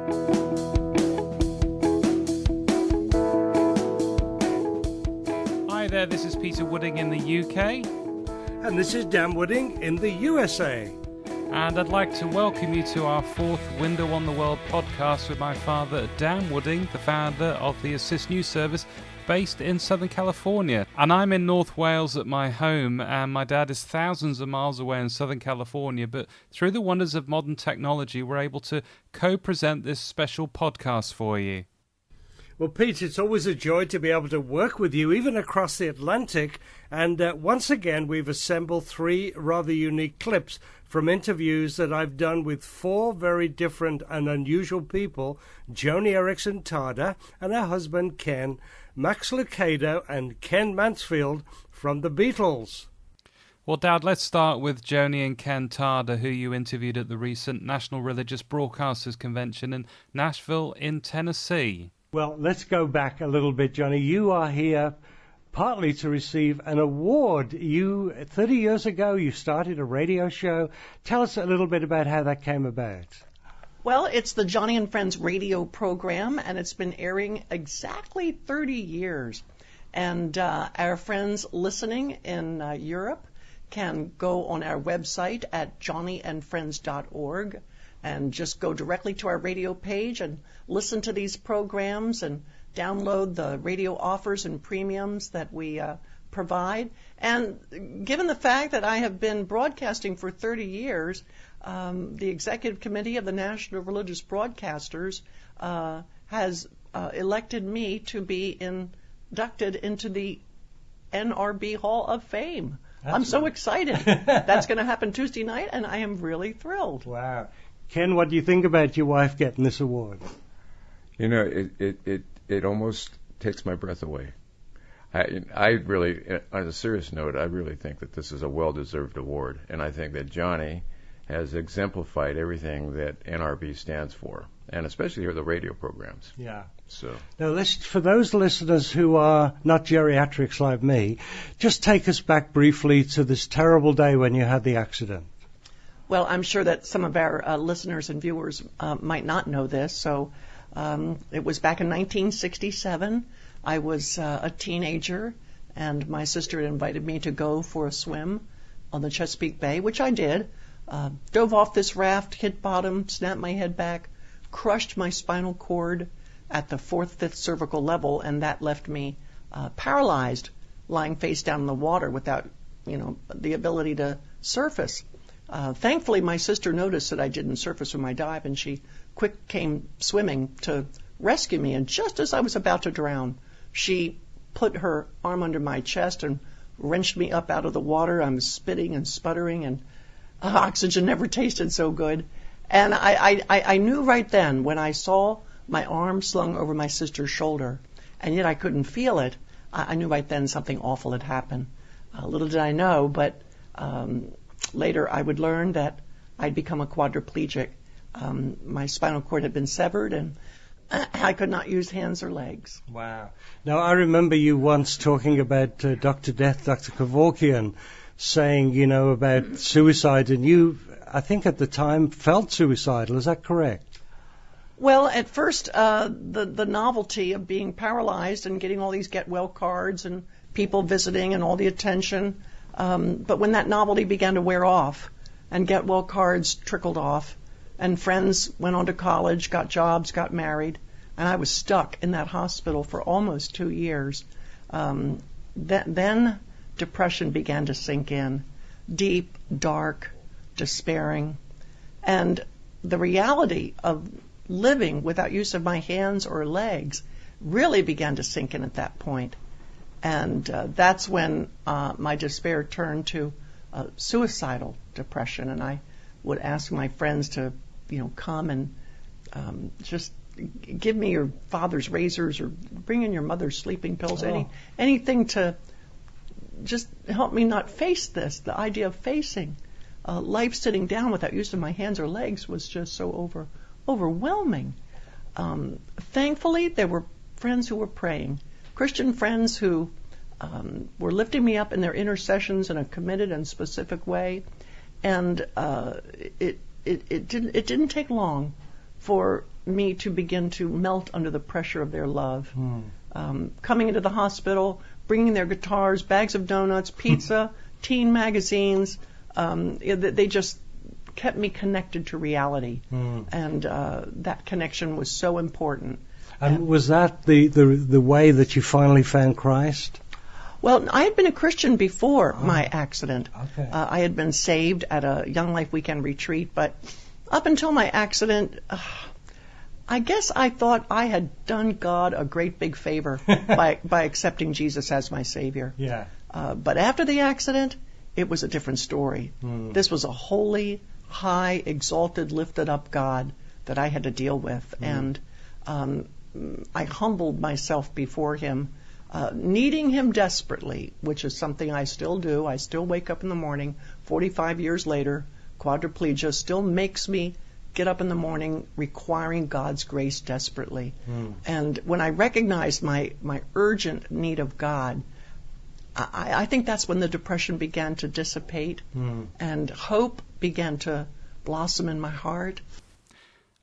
Hi there, this is Peter Wooding in the UK. And this is Dan Wooding in the USA. And I'd like to welcome you to our fourth Window on the World podcast with my father, Dan Wooding, the founder of the Assist News Service based in Southern California. And I'm in North Wales at my home, and my dad is thousands of miles away in Southern California. But through the wonders of modern technology, we're able to co-present this special podcast for you. Well, Pete, it's always a joy to be able to work with you, even across the Atlantic. And once again, we've assembled three rather unique clips from interviews that I've done with four very different and unusual people: Joni Eareckson Tada and her husband, Ken, Max Lucado and Ken Mansfield from the Beatles. Well, Dad, let's start with Joni and Ken Tada, who you interviewed at the recent National Religious Broadcasters Convention in Nashville in Tennessee. Well, let's go back a little bit, Johnny. You are here partly to receive an award. 30 years ago, you started a radio show. Tell us a little bit about how that came about. Well, it's the Joni and Friends radio program, and it's been airing exactly 30 years. And our friends listening in Europe can go on our website at joniandfriends.org and just go directly to our radio page and listen to these programs and download the radio offers and premiums that we provide. And given the fact that I have been broadcasting for 30 years, the Executive Committee of the National Religious Broadcasters has elected me to be inducted into the NRB Hall of Fame. I'm so excited. That's going to happen Tuesday night, and I am really thrilled. Wow. Ken, what do you think about your wife getting this award? You know, it almost takes my breath away. I really, on a serious note, I really think that this is a well-deserved award, and I think that Joni has exemplified everything that NRB stands for, and especially here the radio programs. Yeah. So now, for those listeners who are not geriatrics like me, just take us back briefly to this terrible day when you had the accident. Well, I'm sure that some of our listeners and viewers might not know this. So it was back in 1967. I was a teenager, and my sister had invited me to go for a swim on the Chesapeake Bay, which I did. Dove off this raft, hit bottom, snapped my head back, crushed my spinal cord at the 4th, 5th cervical level, and that left me paralyzed, lying face down in the water without, the ability to surface. Thankfully, my sister noticed that I didn't surface from my dive, and she quick came swimming to rescue me. And just as I was about to drown, she put her arm under my chest and wrenched me up out of the water. I'm spitting and sputtering, and oxygen never tasted so good. And I knew right then, when I saw my arm slung over my sister's shoulder, and yet I couldn't feel it, I knew right then something awful had happened. Little did I know, but later I would learn that I'd become a quadriplegic. My spinal cord had been severed, and I could not use hands or legs. Wow. Now, I remember you once talking about Dr. Death, Dr. Kevorkian, saying, about suicide, and you, I think at the time, felt suicidal. Is that correct? Well, at first, the novelty of being paralyzed and getting all these get-well cards and people visiting and all the attention, but when that novelty began to wear off and get-well cards trickled off and friends went on to college, got jobs, got married, and I was stuck in that hospital for almost 2 years, then depression began to sink in, deep, dark, despairing. And the reality of living without use of my hands or legs really began to sink in at that point. And that's when my despair turned to suicidal depression. And I would ask my friends to, come and just give me your father's razors or bring in your mother's sleeping pills, anything to just help me not face this. The idea of facing life sitting down without use of my hands or legs was just so overwhelming. Thankfully, there were friends who were praying, Christian friends who were lifting me up in their intercessions in a committed and specific way. And it didn't take long for me to begin to melt under the pressure of their love. Coming into the hospital, bringing their guitars, bags of donuts, pizza, teen magazines, they just kept me connected to reality. And that connection was so important. And was that the way that you finally found Christ? Well, I had been a Christian before my accident. Okay. I had been saved at a Young Life Weekend retreat, but up until my accident, I guess I thought I had done God a great big favor by accepting Jesus as my Savior. Yeah. But after the accident, it was a different story. This was a holy, high, exalted, lifted up God that I had to deal with. And I humbled myself before Him, needing Him desperately, which is something I still do. I still wake up in the morning, 45 years later. Quadriplegia still makes me get up in the morning requiring God's grace desperately. And when I recognized my urgent need of God, I think that's when the depression began to dissipate and hope began to blossom in my heart.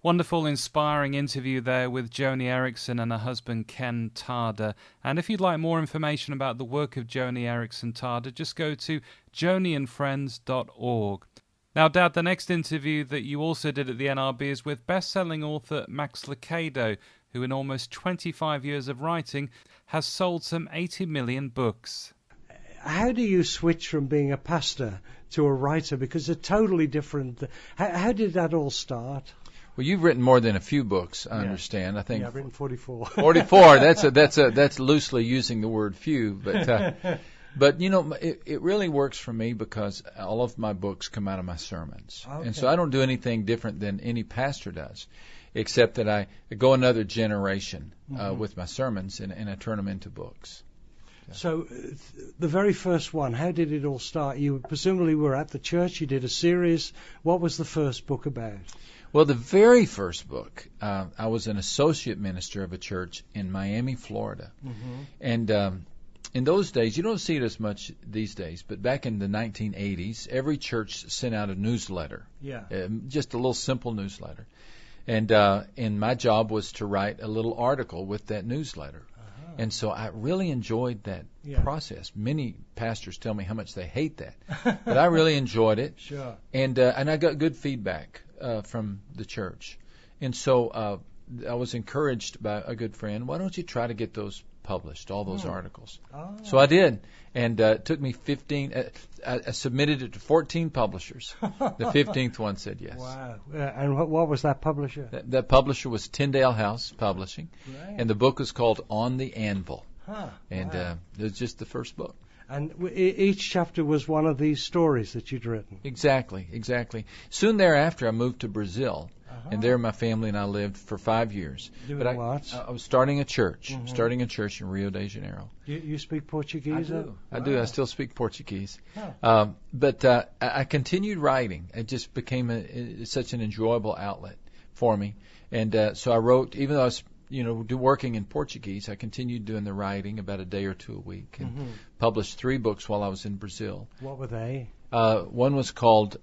Wonderful, inspiring interview there with Joni Eareckson and her husband Ken Tarder. And if you'd like more information about the work of Joni Eareckson Tarder, just go to joniandfriends.org. Now, Dad, the next interview that you also did at the NRB is with best-selling author Max Lucado, who in almost 25 years of writing has sold some 80 million books. How do you switch from being a pastor to a writer? Because they're totally different. How did that all start? Well, you've written more than a few books, I understand. I think Yeah, I've written 44. 44. That's loosely using the word few, but you know, it really works for me because all of my books come out of my sermons, and so I don't do anything different than any pastor does, except that I go another generation with my sermons and I turn them into books. So, the very first one, how did it all start? You presumably were at the church, you did a series. What was the first book about? Well, the very first book, I was an associate minister of a church in Miami, Florida. And in those days, you don't see it as much these days, but back in the 1980s, every church sent out a newsletter. Yeah. Just a little simple newsletter. And my job was to write a little article with that newsletter. And so I really enjoyed that process. Many pastors tell me how much they hate that, but I really enjoyed it. Sure. And I got good feedback from the church. And so I was encouraged by a good friend, why don't you try to get those published, all those articles? So I did. And it took me 15, I submitted it to 14 publishers. The 15th one said yes. Wow. And what was that publisher? That publisher was Tyndale House Publishing. Right. And the book was called On the Anvil. And it was just the first book. And each chapter was one of these stories that you'd written. Exactly. Soon thereafter, I moved to Brazil, and there my family and I lived for 5 years. Doing what? I was starting a church, in Rio de Janeiro. You speak Portuguese? I do. I still speak Portuguese. But I continued writing. It just became such an enjoyable outlet for me. And so I wrote, even though I was working in Portuguese, I continued doing the writing about a day or two a week and published 3 books while I was in Brazil. What were they? One was called,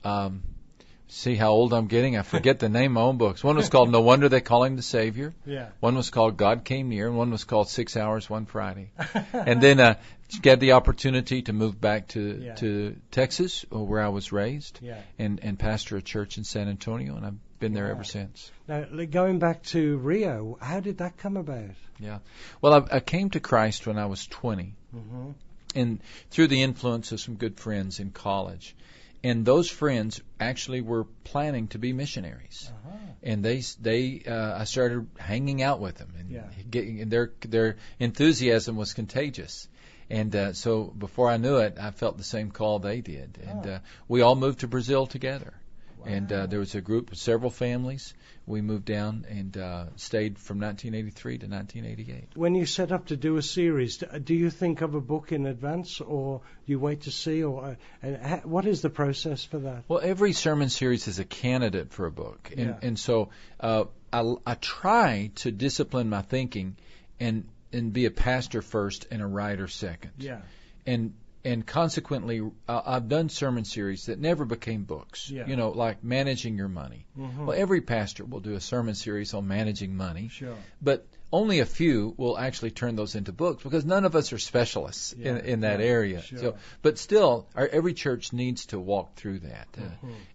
see how old I'm getting? I forget the name of my own books. One was called No Wonder They Call Him the Savior. Yeah. One was called God Came Near, and one was called 6 Hours One Friday. And then get the opportunity to move back to Texas, where I was raised, and pastor a church in San Antonio, and I've been there ever since. Now, going back to Rio, how did that come about? Yeah. Well, I came to Christ when I was 20, and through the influence of some good friends in college. And those friends actually were planning to be missionaries, and I started hanging out with them, and their enthusiasm was contagious. And so before I knew it, I felt the same call they did, and we all moved to Brazil together. Wow. And there was a group of several families. We moved down and stayed from 1983 to 1988. When you set up to do a series, do you think of a book in advance, or you wait to see, or what is the process for that? Well, every sermon series is a candidate for a book, and so I try to discipline my thinking and be a pastor first and a writer second. Yeah. And And consequently, I've done sermon series that never became books. Yeah. You know, like managing your money. Mm-hmm. Well, every pastor will do a sermon series on managing money. Sure. But only a few will actually turn those into books because none of us are specialists in that area. Sure. So, but still, every church needs to walk through that.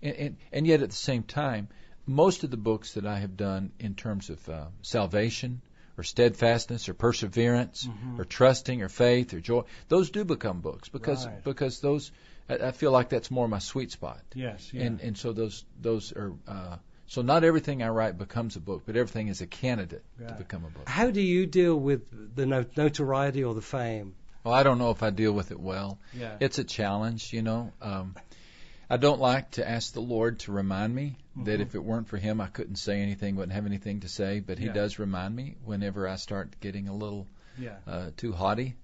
And yet at the same time, most of the books that I have done in terms of salvation or steadfastness or perseverance or trusting or faith or joy, those do become books because those, I feel like that's more my sweet spot. Yes. Yeah. And so those are so not everything I write becomes a book, but everything is a candidate to become a book. How do you deal with the notoriety or the fame? Well, I don't know if I deal with it well. Yeah. It's a challenge, you know. I don't like to ask the Lord to remind me that if it weren't for Him, I couldn't say anything, wouldn't have anything to say. But He does remind me whenever I start getting a little too haughty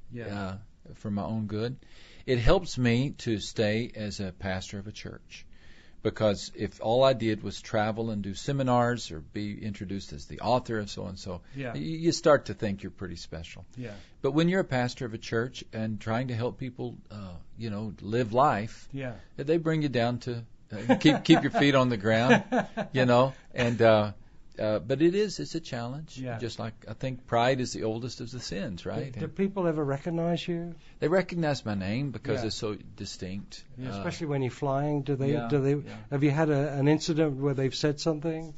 for my own good. It helps me to stay as a pastor of a church. Because if all I did was travel and do seminars or be introduced as the author of so-and-so, you start to think you're pretty special. Yeah. But when you're a pastor of a church and trying to help people, live life, they bring you down to keep your feet on the ground, and but it's a challenge. Yeah. Just like I think pride is the oldest of the sins, right? Do people ever recognize you? They recognize my name because it's so distinct. Yeah, especially when you're flying. Do they? Yeah, Have you had an incident where they've said something?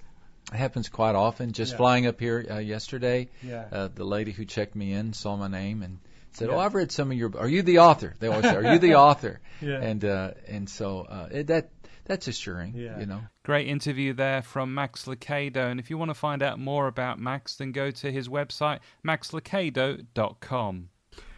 It happens quite often. Just flying up here yesterday, Yeah. the lady who checked me in saw my name and said, "Oh, I've read some of your. Are you the author?" They always say, "Are you the author?" And so that's assuring. Yeah. Great interview there from Max Lucado. And if you want to find out more about Max, then go to his website, maxlucado.com.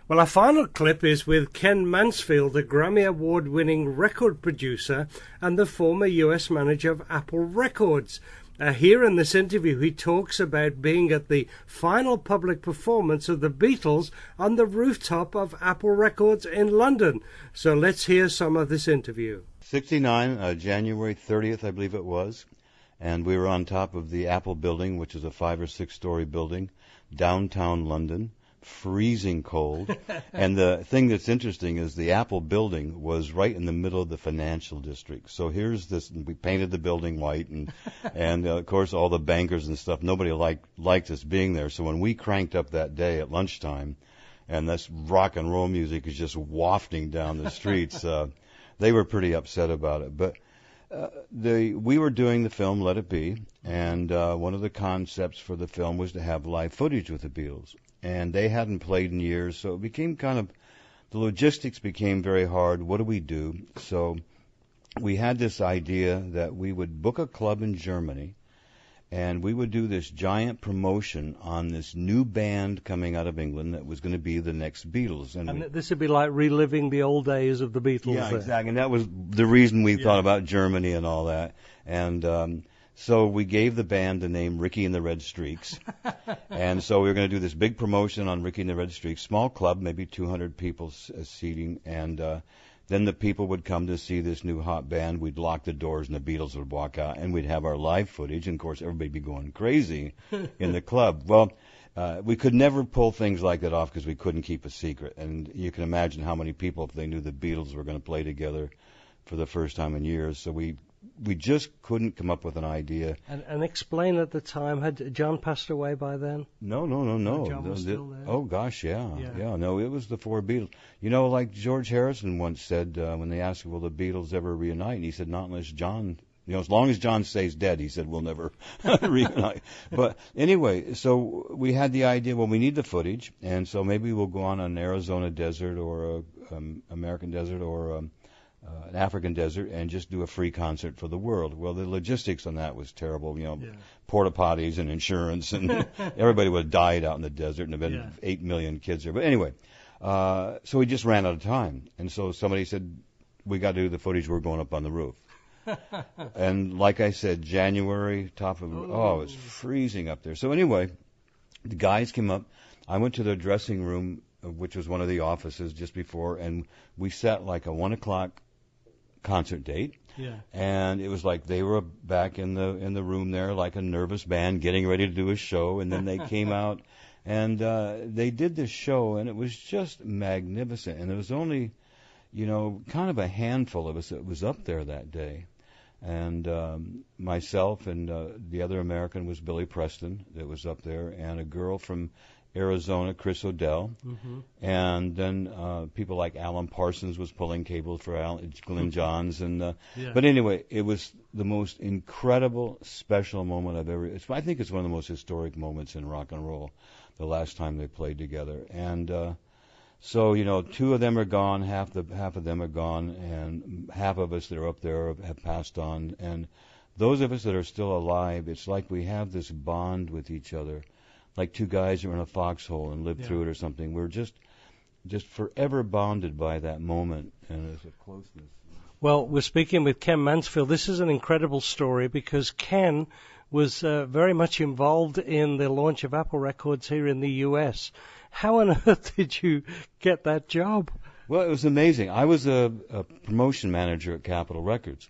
Well, our final clip is with Ken Mansfield, a Grammy Award-winning record producer and the former U.S. manager of Apple Records. Here in this interview, he talks about being at the final public performance of the Beatles on the rooftop of Apple Records in London. So let's hear some of this interview. 1969, January 30th, I believe it was, and we were on top of the Apple building, which is a 5 or 6 story building, downtown London, freezing cold. And the thing that's interesting is the Apple building was right in the middle of the financial district. So here's this, we painted the building white, and of course all the bankers and stuff, nobody liked us being there. So when we cranked up that day at lunchtime, and this rock and roll music is just wafting down the streets, they were pretty upset about it. But we were doing the film Let It Be, and one of the concepts for the film was to have live footage with the Beatles. And they hadn't played in years, so it became the logistics became very hard. What do we do? So we had this idea that we would book a club in Germany, and we would do this giant promotion on this new band coming out of England that was going to be the next Beatles. And this would be like reliving the old days of the Beatles. Yeah, exactly. And that was the reason we thought about Germany and all that. And so we gave the band the name Ricky and the Red Streaks. And so we were going to do this big promotion on Ricky and the Red Streaks, small club, maybe 200 people seating, and then the people would come to see this new hot band. We'd lock the doors and the Beatles would walk out, and we'd have our live footage, and of course everybody'd be going crazy in the club. Well, we could never pull things like that off because we couldn't keep a secret, and you can imagine how many people, if they knew the Beatles were going to play together for the first time in years, so we just couldn't come up with an idea. And explain at the time, had John passed away by then? No. John was still there? Oh, gosh, yeah. No, it was the 4 Beatles. You know, like George Harrison once said when they asked, will the Beatles ever reunite? And he said, not unless John, as long as John stays dead, he said, we'll never reunite. But anyway, so we had the idea, well, we need the footage, and so maybe we'll go on an Arizona desert or an American desert or an African desert and just do a free concert for the world. Well, the logistics on that was terrible, porta potties and insurance, and everybody would have died out in the desert, and there had been 8 million kids there. But anyway, so we just ran out of time, and so somebody said, we got to do the footage, we're going up on the roof. And like I said, January, it was freezing up there. So anyway, the guys came up. I went to the dressing room, which was one of the offices just before, and we set like a 1 o'clock concert date. And it was like they were back in the room there like a nervous band getting ready to do a show, and then they came out and they did this show, and it was just magnificent. And there was only kind of a handful of us that was up there that day. And myself and the other American was Billy Preston that was up there, and a girl from Arizona, Chris O'Dell. And then people like Alan Parsons was pulling cables for Glenn Johns. But anyway, it was the most incredible, special moment I've ever. I think it's one of the most historic moments in rock and roll. The last time they played together, and so two of them are gone, half of them are gone, and half of us that are up there have passed on. And those of us that are still alive, it's like we have this bond with each other, like two guys who are in a foxhole and lived through it or something. We're just forever bonded by that moment, and there's a closeness. Well, we're speaking with Ken Mansfield. This is an incredible story because Ken was very much involved in the launch of Apple Records here in the U.S. How on earth did you get that job? Well, it was amazing. I was a promotion manager at Capitol Records.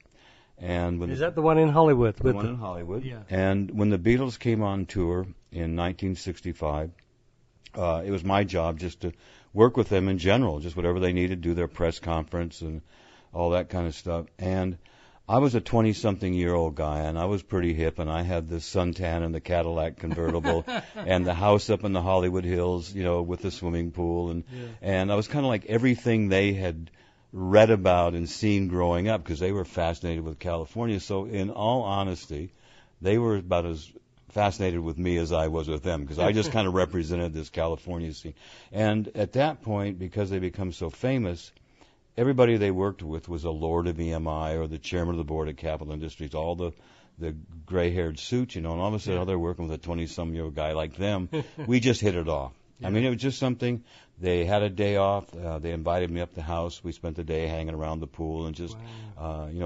And is that the one in Hollywood? The one in Hollywood. Yeah. And when the Beatles came on tour in 1965, it was my job just to work with them in general, just whatever they needed, do their press conference and all that kind of stuff. And I was a 20-something-year-old guy, and I was pretty hip, and I had the suntan and the Cadillac convertible and the house up in the Hollywood Hills, with the swimming pool. And I was kind of like everything they had read about and seen growing up because they were fascinated with California. So in all honesty, they were about as fascinated with me as I was with them because I just kind of represented this California scene. And at that point, because they become so famous, everybody they worked with was a lord of EMI or the chairman of the board at Capitol Industries, all the gray-haired suits, and all of a sudden they're working with a 20-some-year-old guy like them. We just hit it off. I mean, it was just something. They had a day off. They invited me up to the house. We spent the day hanging around the pool and just,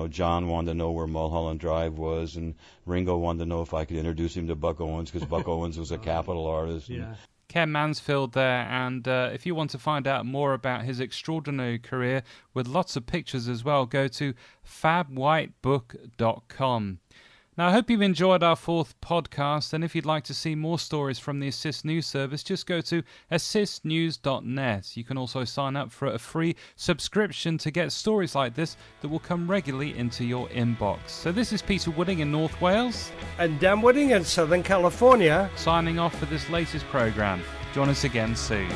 John wanted to know where Mulholland Drive was, and Ringo wanted to know if I could introduce him to Buck Owens because Buck Owens was a Capitol artist. Yeah. Ken Mansfield there, and if you want to find out more about his extraordinary career with lots of pictures as well, go to fabwhitebook.com. Now, I hope you've enjoyed our fourth podcast, and if you'd like to see more stories from the Assist News Service, just go to assistnews.net. You can also sign up for a free subscription to get stories like this that will come regularly into your inbox. So this is Peter Wooding in North Wales. And Dan Wooding in Southern California. Signing off for this latest program. Join us again soon.